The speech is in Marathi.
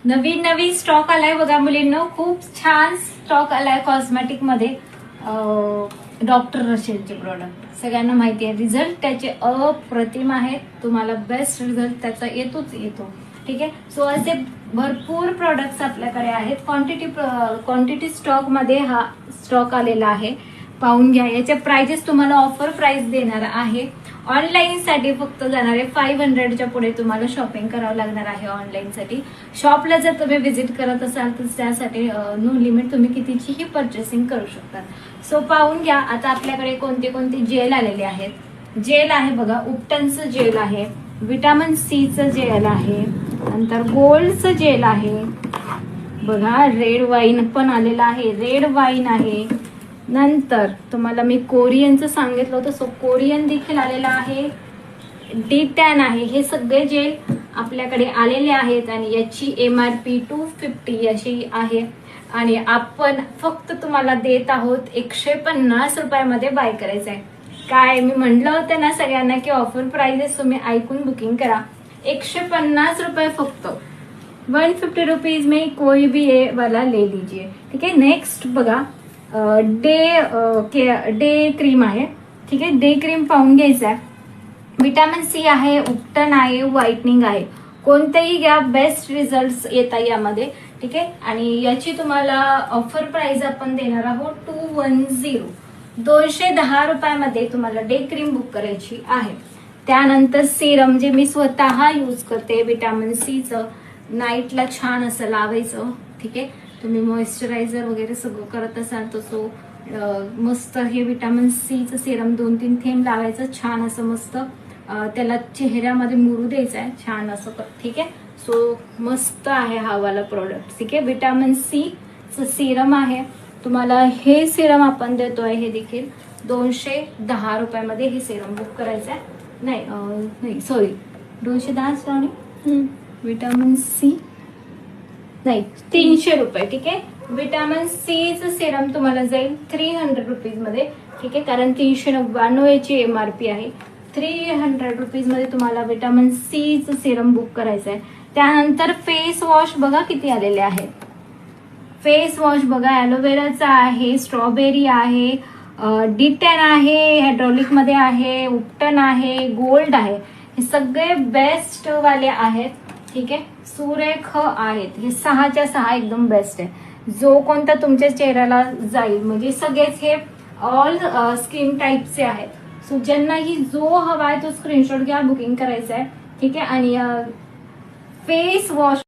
नवीन नवीन स्टॉक आलाय बघा मुलींनो, खूप छान स्टॉक आलाय कॉस्मेटिक मध्ये. डॉक्टर रशेलचे प्रोडक्ट सगळ्यांना माहिती आहे, रिझल्ट त्याचे अप्रतिम आहेत. तुम्हाला बेस्ट रिझल्ट त्याचा येतो. ठीक आहे. सो असे भरपूर प्रोडक्ट्स आपल्याकडे आहेत. क्वांटिटी स्टॉक मध्ये हा स्टॉक आलेला आहे, पाहून घ्या. याचे प्राइजेस तुम्हाला ऑफर प्राइस देणार आहे. ऑनलाईन साठी फक्त जाणारे 500च्या पुढे तुम्हाला शॉपिंग करावं लागणार आहे. ऑनलाईन साठी शॉपला जर तुम्ही व्हिजिट करत असाल तर त्यासाठी नो लिमिट तुम्ही कितीचीही परचेसिंग करू शकता. सो पाहून घ्या. आता आपल्याकडे कोणते कोणते जेल आलेले आहेत. जेल आहे बघा, उपटनचं जेल आहे, विटामिन सीचं जेल आहे, नंतर गोल्डचं जेल आहे बघा, रेड वाईन पण आलेला आहे, रेड वाईन आहे. नंतर तुम्हाला मी कोरियनचं सांगितलं होतं, सो कोरियन देखील आलेला आहे, D10 आहे. हे सगळे जेल आपल्याकडे आलेले आहेत आणि याची MRP 250 अशी आहे आणि आपण फक्त तुम्हाला देत आहोत 150 रुपयामध्ये बाय करायचं आहे. काय मी म्हणलं होतं ना सगळ्यांना की ऑफर प्राइसेस तुम्ही ऐकून बुकिंग करा. 150 रुपये फक्त. 150 रुपीज में कोई भी ये वाला ले लीजिए. ठीक आहे. नेक्स्ट बघा, डे क्रीम आहे. ठीक आहे. डे क्रीम पाहून घ्यायचं आहे. विटामिन सी आहे, उपटन आहे, व्हाइटनिंग आहे. कोणतेही घ्या, बेस्ट रिझल्ट येतात यामध्ये. ठीक आहे. आणि याची तुम्हाला ऑफर प्राइस आपण देणार आहोत 210. 210 रुपयामध्ये तुम्हाला डे क्रीम बुक करायची आहे. त्यानंतर सिरम जे मी स्वतः यूज करते, विटामिन सीचं, नाईटला छान असं लावायचं. ठीक आहे. तुम्ही मॉइश्चरायझर वगैरे सगळं करत असाल तर सो मस्त हे विटामिन सीचं सिरम 2-3 थेंब लावायचं, छान असं मस्त त्याला चेहऱ्यामध्ये मुरू द्यायचं आहे, छान असं. ठीक आहे. सो मस्त आहे हा वाला प्रोडक्ट. ठीक आहे. विटामिन सीचं सिरम आहे. तुम्हाला हे सिरम आपण देतोय, हे देखील 210 रुपयामध्ये हे सिरम बुक करायचं आहे. नाही सॉरी, 210 विटामिन सी नाही, 300 रुपये. ठीक आहे. विटामिन सीचं सिरम तुम्हाला जाईल 300 रुपीज मध्ये. ठीक आहे. कारण 399 याची MRP आहे. 300 रुपीज मध्ये तुम्हाला विटामिन सीचं सिरम बुक करायचं आहे. त्यानंतर फेस वॉश बघा किती आलेले आहेत. फेस वॉश बघा, ॲलोवेराचा आहे, स्ट्रॉबेरी आहे, D10 आहे, हायड्रॉलिक मध्ये आहे, उपटन आहे, गोल्ड आहे. हे सगळे बेस्ट वाले आहेत. ठीक आहे. सुरेख आहेत. हे 6च्या 6 एकदम बेस्ट आहे. जो कोणता तुमच्या चेहऱ्याला जाईल, म्हणजे सगळेच हे ऑल स्किन टाईपचे आहेत. सो ज्यांनाही जो हवा आहे तो स्क्रीनशॉट घ्या, बुकिंग करायचं आहे. ठीक आहे. आणि फेस वॉश